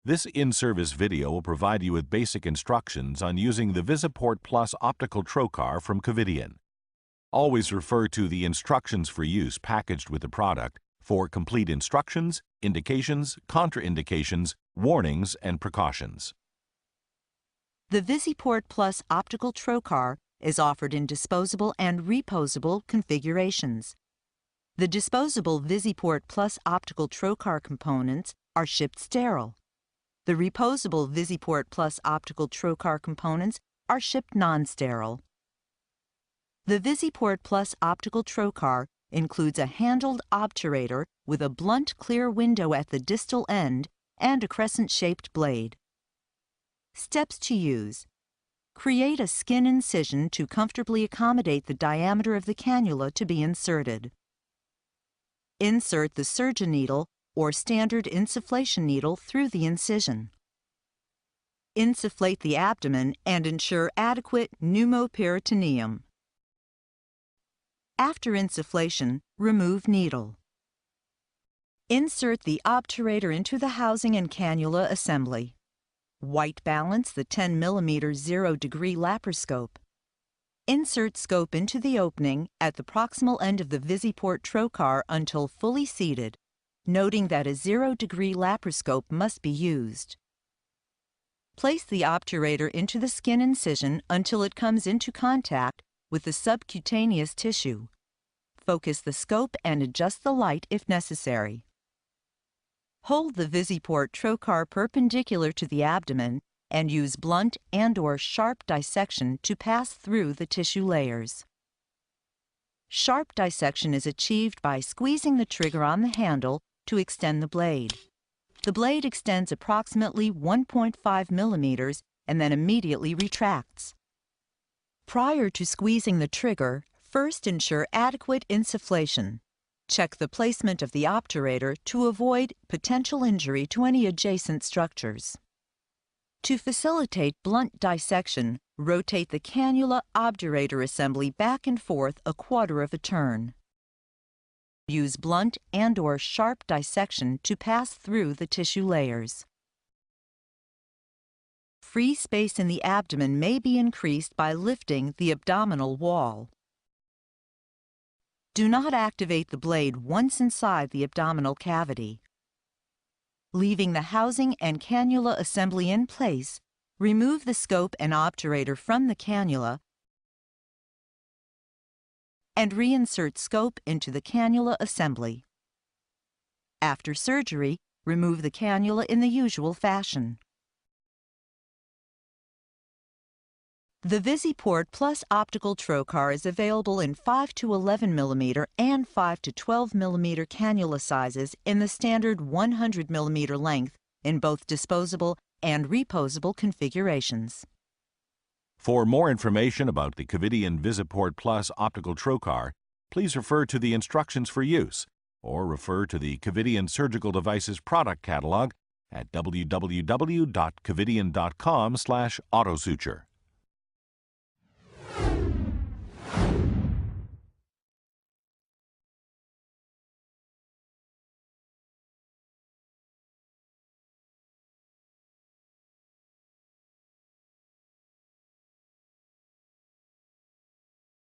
This in-service video will provide you with basic instructions on using the Visiport Plus optical trocar from Covidien. Always refer to the instructions for use packaged with the product for complete instructions, indications, contraindications, warnings, and precautions. The Visiport Plus optical trocar is offered in disposable and reposable configurations. The disposable Visiport Plus optical trocar components are shipped sterile. The reposable Visiport Plus optical trocar components are shipped non-sterile. The Visiport Plus optical trocar includes a handled obturator with a blunt clear window at the distal end and a crescent-shaped blade. Steps to use. Create a skin incision to comfortably accommodate the diameter of the cannula to be inserted. Insert the surgeon needle or standard insufflation needle through the incision. Insufflate the abdomen and ensure adequate pneumoperitoneum. After insufflation, remove needle. Insert the obturator into the housing and cannula assembly. White balance the 10 mm 0-degree laparoscope. Insert scope into the opening at the proximal end of the Visiport trocar until fully seated, noting that a 0-degree laparoscope must be used. Place the obturator into the skin incision until it comes into contact with the subcutaneous tissue. Focus the scope and adjust the light if necessary. Hold the Visiport trocar perpendicular to the abdomen and use blunt and/or sharp dissection to pass through the tissue layers. Sharp dissection is achieved by squeezing the trigger on the handle to extend the blade. The blade extends approximately 1.5 millimeters and then immediately retracts. Prior to squeezing the trigger, first ensure adequate insufflation. Check the placement of the obturator to avoid potential injury to any adjacent structures. To facilitate blunt dissection, rotate the cannula obturator assembly back and forth a quarter of a turn. Use blunt and/or sharp dissection to pass through the tissue layers. Free space in the abdomen may be increased by lifting the abdominal wall. Do not activate the blade once inside the abdominal cavity. Leaving the housing and cannula assembly in place, remove the scope and obturator from the cannula and reinsert scope into the cannula assembly. After surgery, remove the cannula in the usual fashion. The Visiport Plus optical trocar is available in 5 to 11 mm and 5 to 12 mm cannula sizes in the standard 100 mm length in both disposable and reposable configurations. For more information about the Covidien Visiport Plus optical trocar, please refer to the instructions for use or refer to the Covidien Surgical Devices product catalog at www.covidien.com/autosuture.